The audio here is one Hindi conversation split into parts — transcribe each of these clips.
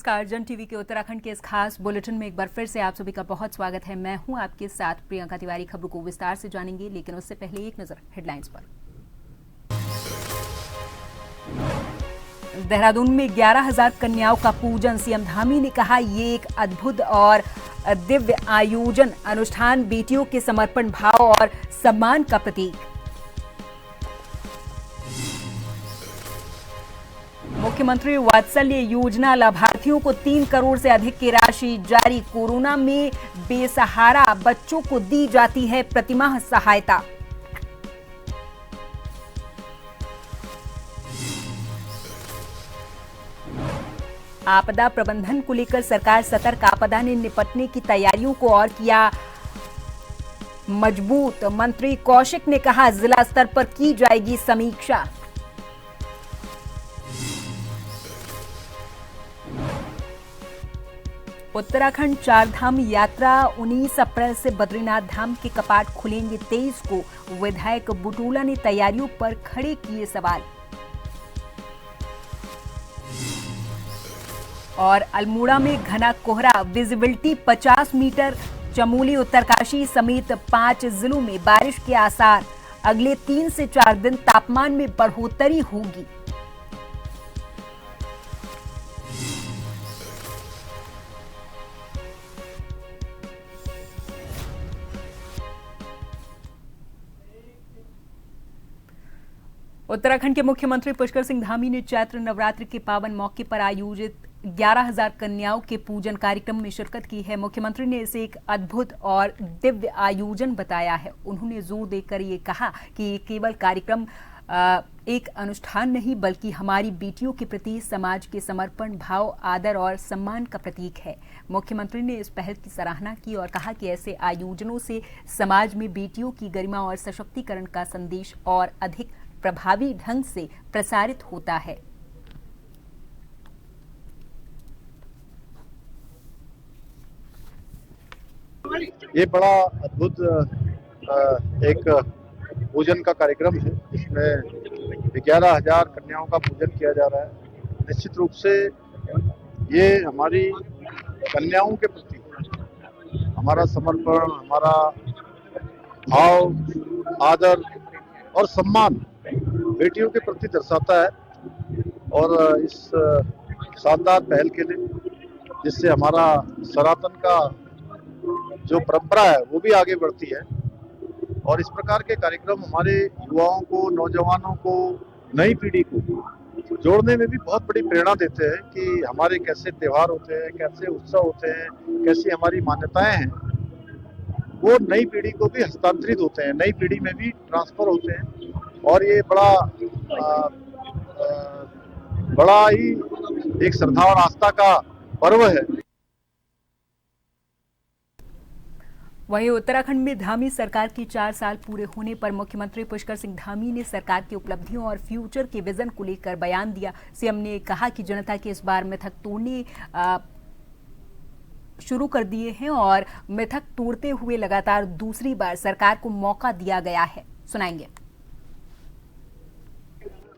नमस्कार। जन टीवी के उत्तराखंड के इस खास बुलेटिन में एक बार फिर से आप सभी का बहुत स्वागत है। मैं हूं आपके साथ प्रियंका तिवारी। खबरों को विस्तार से जानेंगे, लेकिन उससे पहले एक नजर हेडलाइंस पर। देहरादून में 11,000 कन्याओं का पूजन। सीएम धामी ने कहा, ये एक अद्भुत और दिव्य आयोजन, अनुष्ठान बेटियों के समर्पण भाव और सम्मान का प्रतीक। मुख्यमंत्री वात्सल्य योजना, लाभार्थियों को 3 करोड़ से अधिक की राशि जारी। कोरोना में बेसहारा बच्चों को दी जाती है प्रतिमाह सहायता। आपदा प्रबंधन को लेकर सरकार सतर्क। आपदा ने निपटने की तैयारियों को और किया मजबूत। मंत्री कौशिक ने कहा, जिला स्तर पर की जाएगी समीक्षा। उत्तराखंड चारधाम यात्रा 19 अप्रैल से बद्रीनाथ धाम के कपाट खुलेंगे 23 को। विधायक बुटोला ने तैयारियों पर खड़े किए सवाल। और अल्मोड़ा में घना कोहरा, विजिबिलिटी 50 मीटर। चमोली, उत्तरकाशी समेत 5 जिलों में बारिश के आसार। अगले 3 से 4 दिन तापमान में बढ़ोतरी होगी। उत्तराखंड के मुख्यमंत्री पुष्कर सिंह धामी ने चैत्र नवरात्र के पावन मौके पर आयोजित 11,000 कन्याओं के पूजन कार्यक्रम में शिरकत की है। मुख्यमंत्री ने इसे एक अद्भुत और दिव्य आयोजन बताया है। उन्होंने जोर देकर ये कहा कि ये केवल कार्यक्रम एक अनुष्ठान नहीं, बल्कि हमारी बेटियों के प्रति समाज के समर्पण भाव, आदर और सम्मान का प्रतीक है। मुख्यमंत्री ने इस पहल की सराहना की और कहा कि ऐसे आयोजनों से समाज में बेटियों की गरिमा और सशक्तिकरण का संदेश और अधिक प्रभावी ढंग से प्रसारित होता है। ये बड़ा अद्भुत एक पूजन का कार्यक्रम है। इसमें 11,000 कन्याओं का पूजन किया जा रहा है। निश्चित रूप से ये हमारी कन्याओं के प्रति हमारा समर्पण, हमारा भाव, आदर और सम्मान बेटियों के प्रति दर्शाता है। और इस शानदार पहल के लिए, जिससे हमारा सनातन का जो परंपरा है वो भी आगे बढ़ती है। और इस प्रकार के कार्यक्रम हमारे युवाओं को, नौजवानों को, नई पीढ़ी को जोड़ने में भी बहुत बड़ी प्रेरणा देते हैं कि हमारे कैसे त्योहार होते हैं, कैसे उत्सव होते हैं, कैसी हमारी मान्यताएं हैं, वो नई पीढ़ी को भी हस्तांतरित होते हैं, नई पीढ़ी में भी ट्रांसफर होते हैं। और ये बड़ा ही एक श्रद्धा और आस्था का पर्व है। वहीं उत्तराखंड में धामी सरकार की 4 साल पूरे होने पर मुख्यमंत्री पुष्कर सिंह धामी ने सरकार की उपलब्धियों और फ्यूचर के विजन को लेकर बयान दिया। सीएम ने कहा कि जनता के इस बार मिथक तोड़ने शुरू कर दिए हैं और मिथक तोड़ते हुए लगातार दूसरी बार सरकार को मौका दिया गया है। सुनाएंगे।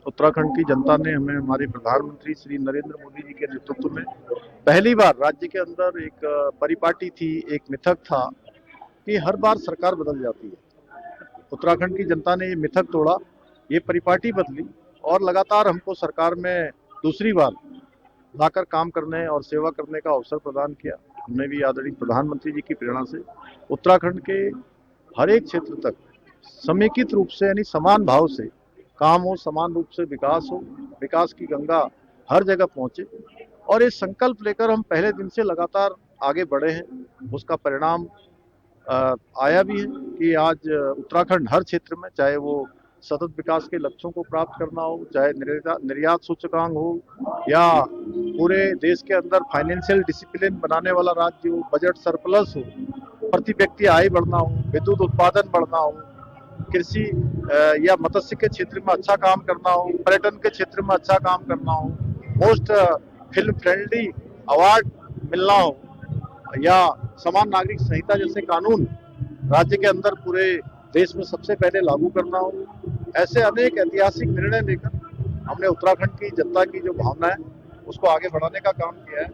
उत्तराखंड की जनता ने हमें हमारे प्रधानमंत्री श्री नरेंद्र मोदी जी के नेतृत्व में पहली बार राज्य के अंदर एक परिपाटी थी, एक मिथक था कि हर बार सरकार बदल जाती है। उत्तराखंड की जनता ने ये मिथक तोड़ा, ये परिपाटी बदली और लगातार हमको सरकार में दूसरी बार लाकर काम करने और सेवा करने का अवसर प्रदान किया। हमने भी आदरणीय प्रधानमंत्री जी की प्रेरणा से उत्तराखंड के हर एक क्षेत्र तक समेकित रूप से, यानी समान भाव से काम हो, समान रूप से विकास हो, विकास की गंगा हर जगह पहुंचे। और ये संकल्प लेकर हम पहले दिन से लगातार आगे बढ़े हैं। उसका परिणाम आया भी है कि आज उत्तराखंड हर क्षेत्र में, चाहे वो सतत विकास के लक्ष्यों को प्राप्त करना हो, चाहे निर्यात सूचकांक हो, या पूरे देश के अंदर फाइनेंशियल डिसिप्लिन बनाने वाला राज्य हो, बजट सरप्लस हो, प्रति व्यक्ति आय बढ़ना हो, विद्युत उत्पादन बढ़ना हो, कृषि या मत्स्य के क्षेत्र में अच्छा काम करना हो, पर्यटन के क्षेत्र में अच्छा काम करना हो, मोस्ट फिल्म फ्रेंडली अवार्ड मिलना हो, या समान नागरिक संहिता जैसे कानून राज्य के अंदर पूरे देश में सबसे पहले लागू करना हो। ऐसे अनेक ऐतिहासिक निर्णय लेकर हमने उत्तराखंड की जनता की जो भावना है उसको आगे बढ़ाने का काम किया है।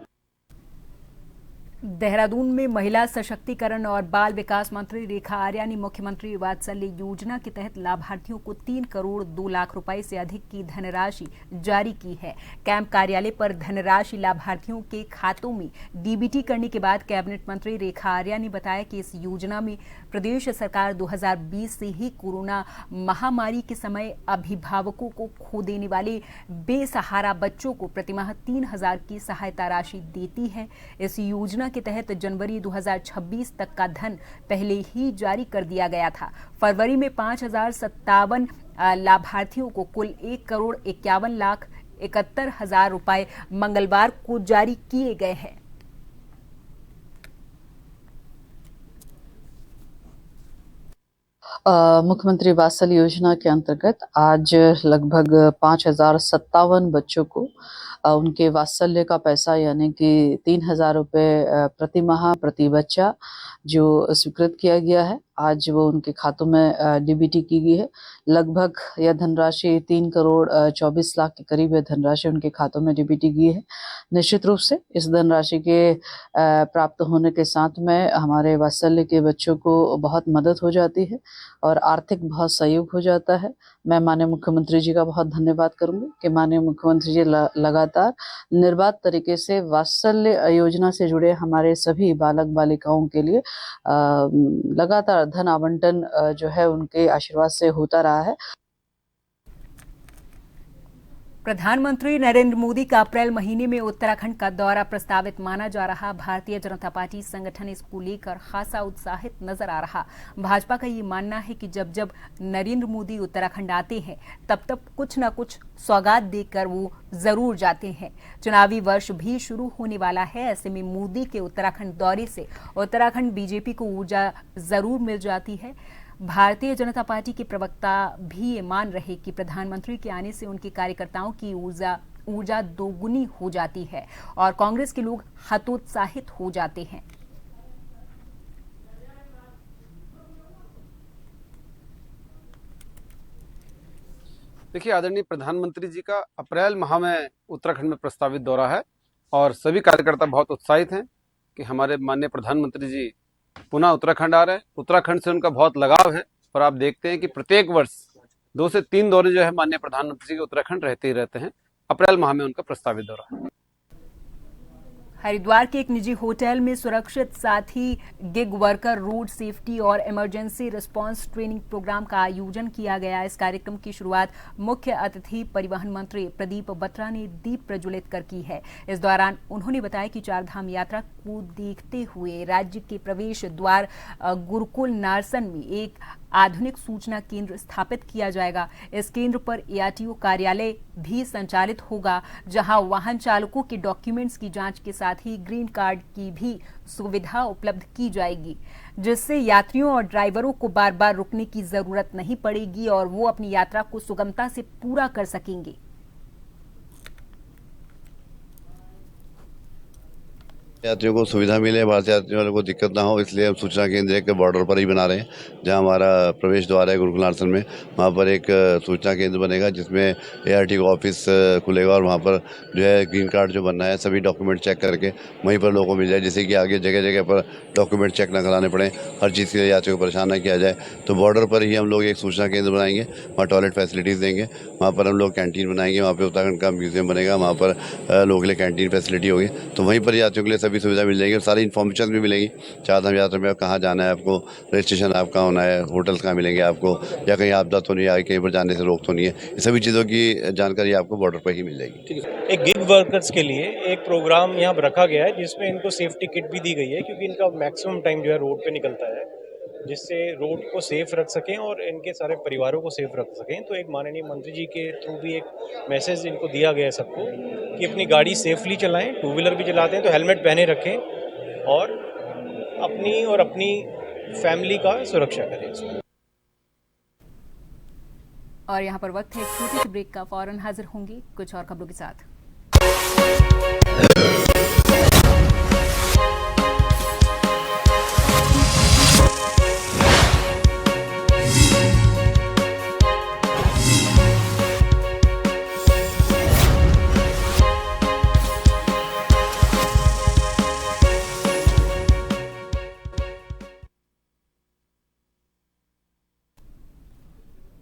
देहरादून में महिला सशक्तिकरण और बाल विकास मंत्री रेखा आर्या ने मुख्यमंत्री वात्सल्य योजना के तहत लाभार्थियों को 3 करोड़ 2 लाख रुपए से अधिक की धनराशि जारी की है। कैंप कार्यालय पर धनराशि लाभार्थियों के खातों में डीबीटी करने के बाद कैबिनेट मंत्री रेखा आर्या ने बताया कि इस योजना में प्रदेश सरकार 2020 से ही कोरोना महामारी के समय अभिभावकों को खो देने वाले बेसहारा बच्चों को प्रतिमाह 3,000 की सहायता राशि देती है। इस योजना के तहत जनवरी 2026 तक का धन पहले ही जारी कर दिया गया था। फरवरी में 5,057 लाभार्थियों को कुल 1 करोड़ 51 लाख 71 हजार रुपए मंगलवार को जारी किए गए हैं। मुख्यमंत्री वात्सल्य योजना के अंतर्गत आज लगभग 5,057 बच्चों को उनके वात्सल्य का पैसा यानी कि 3,000 रुपये प्रति माह प्रति बच्चा जो स्वीकृत किया गया है, आज वो उनके खातों में डीबीटी की गई है। लगभग यह धनराशि 3 करोड़ 24 लाख के करीब यह धनराशि उनके खातों में डीबीटी की है। निश्चित रूप से इस धनराशि के प्राप्त होने के साथ में हमारे वात्सल्य के बच्चों को बहुत मदद हो जाती है और आर्थिक बहुत सहयोग हो जाता है। मैं माननीय मुख्यमंत्री जी का बहुत धन्यवाद करूंगी कि माननीय मुख्यमंत्री जी लगातार निर्बाध तरीके से वात्सल्य योजना से जुड़े हमारे सभी बालक बालिकाओं के लिए लगातार धन आवंटन जो है उनके आशीर्वाद से होता रहा है। प्रधानमंत्री नरेंद्र मोदी का अप्रैल महीने में उत्तराखंड का दौरा प्रस्तावित माना जा रहा। भारतीय जनता पार्टी संगठन इसको लेकर खासा उत्साहित नजर आ रहा। भाजपा का ये मानना है कि जब जब नरेंद्र मोदी उत्तराखंड आते हैं तब तब कुछ न कुछ सौगात देकर वो जरूर जाते हैं। चुनावी वर्ष भी शुरू होने वाला है, ऐसे में मोदी के उत्तराखंड दौरे से उत्तराखंड बीजेपी को ऊर्जा जरूर मिल जाती है। भारतीय जनता पार्टी के प्रवक्ता भी ये मान रहे कि प्रधानमंत्री के आने से उनके कार्यकर्ताओं की ऊर्जा दोगुनी हो जाती है और कांग्रेस के लोग हतोत्साहित हो जाते हैं। देखिए, आदरणीय प्रधानमंत्री जी का अप्रैल माह में उत्तराखंड में प्रस्तावित दौरा है और सभी कार्यकर्ता बहुत उत्साहित हैं कि हमारे माननीय प्रधानमंत्री जी पुनः उत्तराखंड आ रहे हैं। उत्तराखंड से उनका बहुत लगाव है और आप देखते हैं कि प्रत्येक वर्ष 2 से 3 दौरे जो है माननीय प्रधानमंत्री जी के उत्तराखंड रहते ही रहते हैं। अप्रैल माह में उनका प्रस्तावित दौरा है। हरिद्वार के एक निजी होटल में सुरक्षित साथ ही गिग वर्कर रोड सेफ्टी और इमरजेंसी रिस्पांस ट्रेनिंग प्रोग्राम का आयोजन किया गया। इस कार्यक्रम की शुरुआत मुख्य अतिथि परिवहन मंत्री प्रदीप बत्रा ने दीप प्रज्वलित कर की है। इस दौरान उन्होंने बताया कि चारधाम यात्रा को देखते हुए राज्य के प्रवेश द्वार गुरुकुल नारसन में एक आधुनिक सूचना केंद्र स्थापित किया जाएगा। इस केंद्र पर एआरटीओ कार्यालय भी संचालित होगा, जहां वाहन चालकों के डॉक्यूमेंट्स की जांच के साथ ही ग्रीन कार्ड की भी सुविधा उपलब्ध की जाएगी, जिससे यात्रियों और ड्राइवरों को बार बार रुकने की जरूरत नहीं पड़ेगी और वो अपनी यात्रा को सुगमता से पूरा कर सकेंगे। यात्रियों को सुविधा मिले, भारतीय यात्रियों वालों को दिक्कत ना हो, इसलिए हम सूचना केंद्र एक बॉर्डर पर ही बना रहे हैं। जहां हमारा प्रवेश द्वार है गुरुकुल नारसन में, वहां पर एक सूचना केंद्र बनेगा जिसमें एआरटीओ ऑफिस खुलेगा और वहां पर जो है ग्रीन कार्ड जो बनना है सभी डॉक्यूमेंट चेक करके वहीं पर लोगों को मिल जाए, जिससे कि आगे जगह जगह पर डॉक्यूमेंट चेक ना कराने पड़े, हर चीज़ के लिए यात्रियों को परेशान ना किया जाए। तो बॉर्डर पर ही हम लोग एक सूचना केंद्र बनाएंगे, वहाँ टॉयलेट फैसिलिटीज़ देंगे, वहाँ पर हम लोग कैंटीन बनाएंगे, वहाँ पर उत्तराखंड का म्यूजियम बनेगा, वहाँ पर लोगों के लिए कैंटीन फैसिलिटी होगी। तो वहीं पर यात्रियों के लिए भी सुविधा मिल जाएगी और सारी इन्फॉर्मेशन भी मिलेगी। चारधाम यात्रा में कहाँ जाना है आपको, रजिस्ट्रेशन आपका होना है, होटल्स कहाँ मिलेंगे आपको, या कहीं आपदा तो नहीं है, कहीं पर जाने से रोक तो नहीं है, ये सभी चीज़ों की जानकारी आपको बॉर्डर पर ही मिल जाएगी। ठीक है। एक गिग वर्कर्स के लिए एक प्रोग्राम यहाँ रखा गया है जिसमें इनको सेफ्टी किट भी दी गई है, क्योंकि इनका मैक्सिमम टाइम जो है रोड पे निकलता है, जिससे रोड को सेफ रख सकें और इनके सारे परिवारों को सेफ रख सकें। तो एक माननीय मंत्री जी के थ्रू भी एक मैसेज इनको दिया गया है सबको कि अपनी गाड़ी सेफली चलाएं, 2 व्हीलर भी चलाते हैं तो हेलमेट पहने रखें और अपनी फैमिली का सुरक्षा करें। और यहाँ पर वक्त है एक छोटी सी ब्रेक का, फौरन हाजिर होंगे कुछ और खबरों के साथ।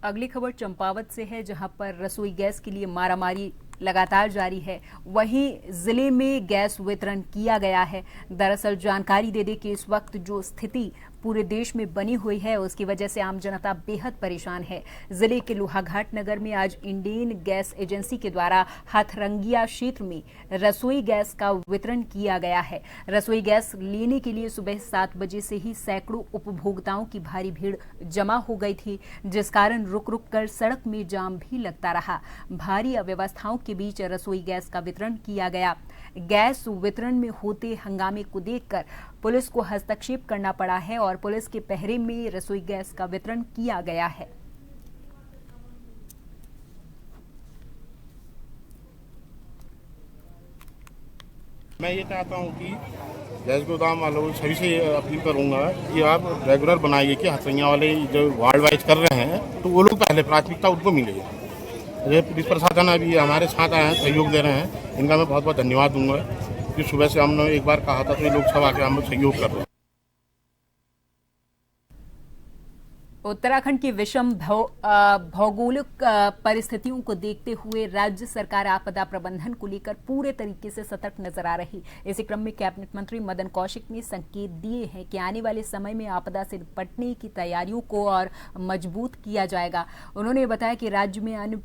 अगली खबर चंपावत से है, जहां पर रसोई गैस के लिए मारामारी लगातार जारी है। वहीं जिले में गैस वितरण किया गया है। दरअसल जानकारी दे दें कि इस वक्त जो स्थिति पूरे देश में बनी हुई है, उसकी वजह से आम जनता बेहद परेशान है। जिले के लोहाघाट नगर में आज इंडियन गैस एजेंसी के द्वारा हाथरंगिया क्षेत्र में रसोई गैस का वितरण किया गया है। रसोई गैस लेने के लिए सुबह 7 बजे से ही सैकड़ों उपभोक्ताओं की भारी भीड़ जमा हो गई थी, जिस कारण रुक रुक कर सड़क में जाम भी लगता रहा। भारी अव्यवस्थाओं के बीच रसोई गैस का वितरण किया गया। गैस वितरण में होते हंगामे को देखकर पुलिस को हस्तक्षेप करना पड़ा है और पुलिस के पहरे में रसोई गैस का वितरण किया गया है। मैं ये चाहता हूँ कि गैस गोदाम वालों सभी से अपील करूँगा कि आप रेगुलर बनाइए कि हथरैया वाले जो वार्ड वाइज कर रहे हैं तो वो लोग पहले प्राथमिकता उनको मिलेगी। अरे पुलिस प्रशासन अभी हमारे साथ आए हैं, सहयोग दे रहे हैं, इनका मैं बहुत बहुत धन्यवाद दूंगा कि सुबह से हमने एक बार कहा था तो ये लोग सब आके हम लोग सहयोग कर रहे हैं। उत्तराखंड की विषम भौगोलिक परिस्थितियों को देखते हुए राज्य सरकार आपदा प्रबंधन को लेकर पूरे तरीके से सतर्क नजर आ रही। इसी क्रम में कैबिनेट मंत्री मदन कौशिक ने संकेत दिए हैं कि आने वाले समय में आपदा से निपटने की तैयारियों को और मजबूत किया जाएगा। उन्होंने बताया कि राज्य में अन्य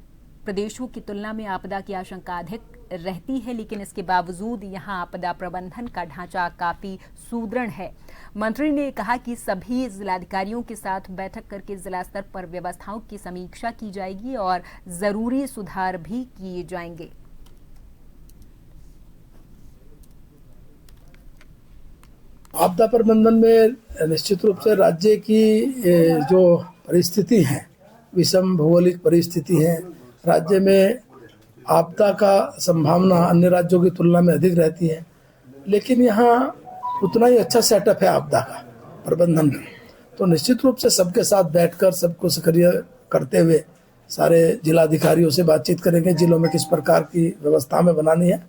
प्रदेशों की तुलना में आपदा की आशंका अधिक रहती है, लेकिन इसके बावजूद यहां आपदा प्रबंधन का ढांचा काफी सुदृढ़ है। मंत्री ने कहा कि सभी जिलाधिकारियों के साथ बैठक करके जिला स्तर पर व्यवस्थाओं की समीक्षा की जाएगी और जरूरी सुधार भी किए जाएंगे। आपदा प्रबंधन में निश्चित रूप से राज्य की जो परिस्थिति है, विषम भौगोलिक परिस्थिति है, राज्य में आपदा का संभावना अन्य राज्यों की तुलना में अधिक रहती है, लेकिन यहाँ उतना ही अच्छा सेटअप है आपदा का प्रबंधन में। तो निश्चित रूप से सबके साथ बैठकर सबको सक्रिय करते हुए सारे जिलाधिकारियों से बातचीत करेंगे, जिलों में किस प्रकार की व्यवस्था में बनानी है।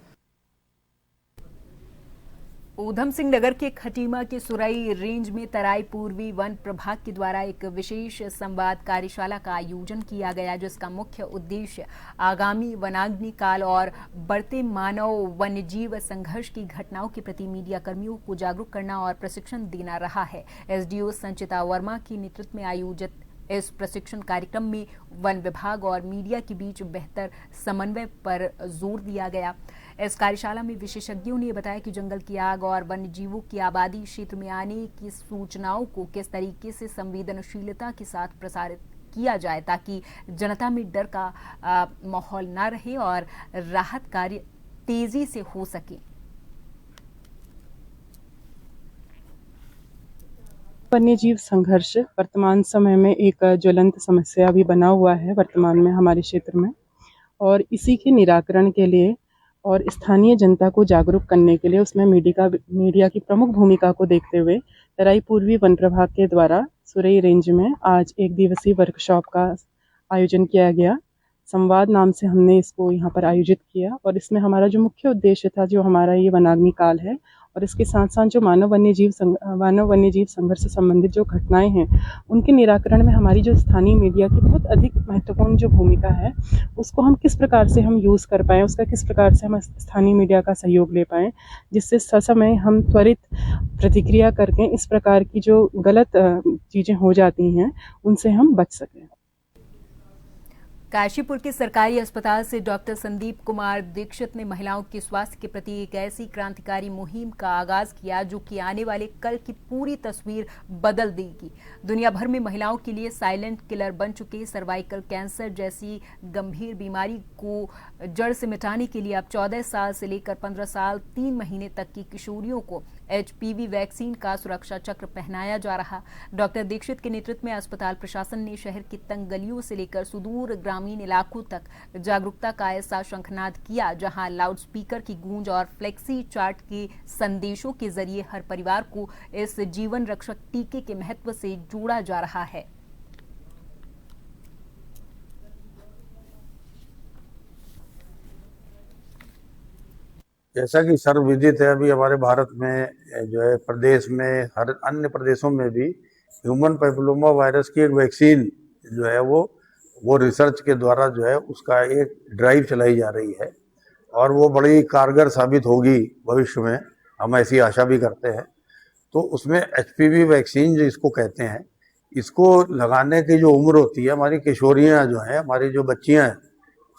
ऊधम सिंह नगर के खटीमा के सुरई रेंज में तराई पूर्वी वन प्रभाग के द्वारा एक विशेष संवाद कार्यशाला का आयोजन किया गया, जिसका मुख्य उद्देश्य आगामी वनाग्नि काल और बढ़ते मानव वन्यजीव संघर्ष की घटनाओं के प्रति मीडिया कर्मियों को जागरूक करना और प्रशिक्षण देना रहा है। एसडीओ संचिता वर्मा के नेतृत्व में आयोजित इस प्रशिक्षण कार्यक्रम में वन विभाग और मीडिया के बीच बेहतर समन्वय पर जोर दिया गया। इस कार्यशाला में विशेषज्ञों ने बताया कि जंगल की आग और वन्य जीवों की आबादी क्षेत्र में आने की सूचनाओं को किस तरीके से संवेदनशीलता के साथ प्रसारित किया जाए ताकि जनता में डर का माहौल न रहे और राहत कार्य तेजी से हो सके। वन्यजीव संघर्ष वर्तमान समय में एक ज्वलंत समस्या भी बना हुआ है वर्तमान में हमारे क्षेत्र में, और इसी के निराकरण के लिए और स्थानीय जनता को जागरूक करने के लिए उसमें मीडिया की प्रमुख भूमिका को देखते हुए तराई पूर्वी वन प्रभाग के द्वारा सुरई रेंज में आज 1 दिवसीय वर्कशॉप का आयोजन किया गया। संवाद नाम से हमने इसको यहाँ पर आयोजित किया और इसमें हमारा जो मुख्य उद्देश्य था, जो हमारा ये वनाग्नि काल है और इसके साथ साथ जो मानव वन्यजीव संघर्ष से संबंधित जो घटनाएं हैं उनके निराकरण में हमारी जो स्थानीय मीडिया की बहुत अधिक महत्वपूर्ण जो भूमिका है उसको हम किस प्रकार से हम यूज़ कर पाएँ, उसका किस प्रकार से हम स्थानीय मीडिया का सहयोग ले पाएँ, जिससे ससमय हम त्वरित प्रतिक्रिया करके इस प्रकार की जो गलत चीज़ें हो जाती हैं उनसे हम बच सकें। काशीपुर के सरकारी अस्पताल से डॉक्टर संदीप कुमार दीक्षित ने महिलाओं के स्वास्थ्य के प्रति एक ऐसी क्रांतिकारी मुहिम का आगाज किया जो कि आने वाले कल की पूरी तस्वीर बदल देगी। दुनिया भर में महिलाओं के लिए साइलेंट किलर बन चुके सर्वाइकल कैंसर जैसी गंभीर बीमारी को जड़ से मिटाने के लिए अब 14 साल से लेकर 15 साल 3 महीने तक की किशोरियों को HPV वैक्सीन का सुरक्षा चक्र पहनाया जा रहा। डॉक्टर दीक्षित के नेतृत्व में अस्पताल प्रशासन ने शहर की तंग गलियों से लेकर सुदूर ग्रामीण इलाकों तक जागरूकता का ऐसा शंखनाद किया, जहां लाउडस्पीकर की गूंज और फ्लेक्सी चार्ट के संदेशों के जरिए हर परिवार को इस जीवन रक्षक टीके के महत्व से जोड़ा जा रहा है। जैसा कि सर्वविदित है, अभी हमारे भारत में जो है प्रदेश में हर अन्य प्रदेशों में भी ह्यूमन पैपिलोमा वायरस की एक वैक्सीन जो है वो वो रिसर्च के द्वारा जो है उसका एक ड्राइव चलाई जा रही है और वो बड़ी कारगर साबित होगी भविष्य में, हम ऐसी आशा भी करते हैं। तो उसमें HPV वैक्सीन जो इसको कहते हैं, इसको लगाने की जो उम्र होती है, हमारी किशोरियाँ जो हैं, हमारी जो बच्चियाँ हैं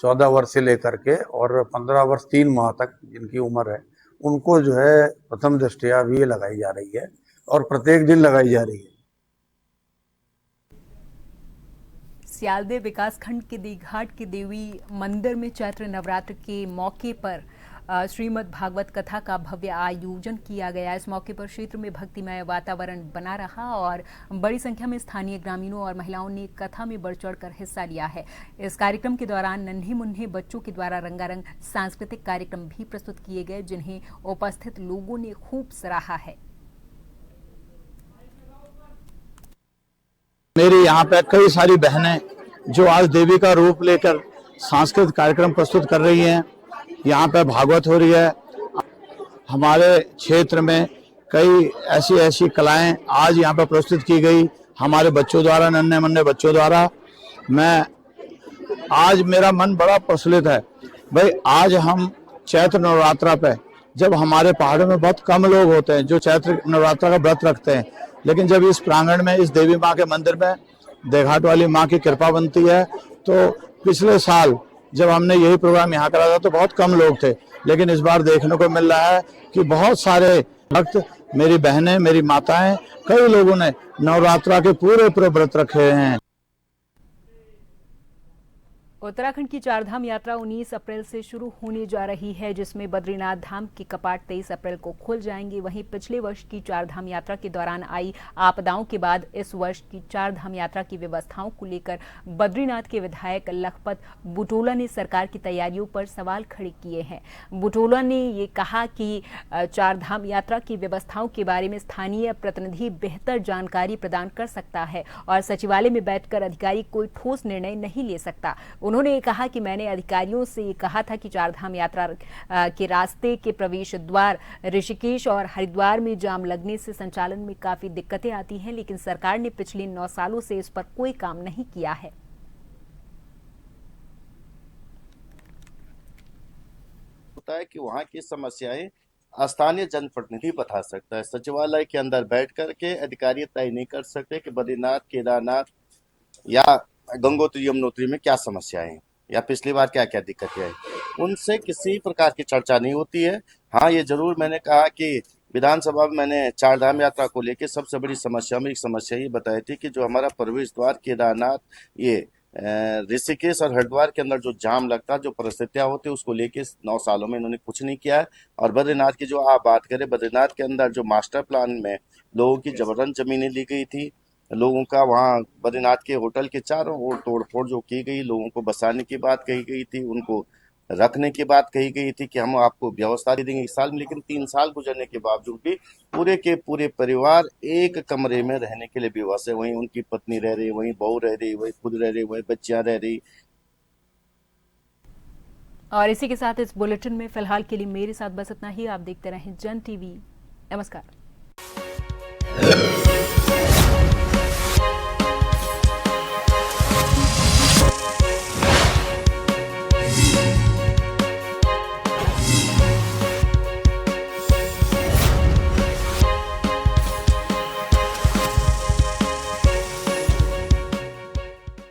14 वर्ष से लेकर के और 15 वर्ष 3 माह तक जिनकी उम्र है, उनको जो है प्रथम दृष्टया भी ये लगाई जा रही है और प्रत्येक दिन लगाई जा रही है। सियालदे विकासखंड के दीघाट के देवी मंदिर में चैत्र नवरात्र के मौके पर श्रीमद् भागवत कथा का भव्य आयोजन किया गया। इस मौके पर क्षेत्र में भक्तिमय वातावरण बना रहा और बड़ी संख्या में स्थानीय ग्रामीणों और महिलाओं ने कथा में बढ़ चढ़कर हिस्सा लिया है। इस कार्यक्रम के दौरान नन्हे मुन्ने बच्चों के द्वारा रंगारंग सांस्कृतिक कार्यक्रम भी प्रस्तुत किए गए, जिन्हें उपस्थित लोगों ने खूब सराहा है। मेरी यहाँ पे कई सारी बहनें जो आज देवी का रूप लेकर सांस्कृतिक कार्यक्रम प्रस्तुत कर रही हैं। यहाँ पे भागवत हो रही है। हमारे क्षेत्र में कई ऐसी कलाएं आज यहाँ पे प्रस्तुत की गई हमारे बच्चों द्वारा, नन्हे मुन्ने बच्चों द्वारा। आज मेरा मन बड़ा प्रफुल्लित है भाई। आज हम चैत्र नवरात्रा पे, जब हमारे पहाड़ों में बहुत कम लोग होते हैं जो चैत्र नवरात्रा का व्रत रखते हैं, लेकिन जब इस प्रांगण में, इस देवी माँ के मंदिर में देघाट वाली माँ की कृपा बनती है, तो पिछले साल जब हमने यही प्रोग्राम यहाँ करा था तो बहुत कम लोग थे, लेकिन इस बार देखने को मिल रहा है कि बहुत सारे भक्त, मेरी बहनें, मेरी माताएं, कई लोगों ने नवरात्रा के पूरे व्रत रखे हैं। उत्तराखंड की चारधाम यात्रा 19 अप्रैल से शुरू होने जा रही है, जिसमें बद्रीनाथ धाम के कपाट 23 अप्रैल को खुल जाएंगे। वहीं पिछले वर्ष की चारधाम यात्रा के दौरान आई आपदाओं के बाद इस वर्ष की चारधाम यात्रा की व्यवस्थाओं को लेकर बद्रीनाथ के विधायक लखपत बुटोला ने सरकार की तैयारियों पर सवाल खड़े किए हैं। बुटोला ने ये कहा कि चारधाम यात्रा की व्यवस्थाओं के बारे में स्थानीय प्रतिनिधि बेहतर जानकारी प्रदान कर सकता है और सचिवालय में बैठकर अधिकारी कोई ठोस निर्णय नहीं ले सकता। उन्होंने कहा कि मैंने अधिकारियों से ये कहा था कि चारधाम यात्रा के रास्ते के प्रवेश द्वार ऋषिकेश और हरिद्वार में जाम लगने से संचालन में काफी दिक्कतें आती हैं, लेकिन सरकार ने पिछले 9 सालों से इस पर कोई काम नहीं किया है। होता है कि वहाँ की समस्याएं स्थानीय जनप्रतिनिधि बता सकता है। सचिवालय के अंदर बैठ करके अधिकारी तय नहीं कर सकते कि बद्रीनाथ, केदारनाथ या गंगोत्री यमुनोत्री में क्या समस्याएं हैं या पिछली बार क्या क्या दिक्कतें आई, उनसे किसी प्रकार की चर्चा नहीं होती है। हाँ, ये जरूर मैंने कहा कि विधानसभा में मैंने चारधाम यात्रा को लेकर सबसे बड़ी समस्या में एक समस्या ये बताई थी कि जो हमारा प्रवेश द्वार केदारनाथ, ये ऋषिकेश और हरिद्वार के अंदर जो जाम लगता, जो परिस्थितियां होती, उसको लेके 9 सालों में इन्होंने कुछ नहीं किया है। और बद्रीनाथ की जो आप बात करें, बद्रीनाथ के अंदर जो मास्टर प्लान में लोगों की जबरन जमीनें ली गई थी, लोगों का वहाँ बद्रीनाथ के होटल के चारों ओर तोड़फोड़ जो की गई, लोगों को बसाने की बात कही गई थी, उनको रखने की बात कही गई थी कि हम आपको व्यवस्था दे देंगे 1 साल में, लेकिन 3 साल गुजरने के बावजूद भी पूरे के पूरे परिवार एक कमरे में रहने के लिए बेबस है। वहीं उनकी पत्नी रह रही, वहीं बहू रह रही, वहीं खुद रह रही, वहीं बच्चियां रह रही। और इसी के साथ इस बुलेटिन में फिलहाल के लिए मेरे साथ बस इतना ही। आप देखते रहें जन टीवी। नमस्कार।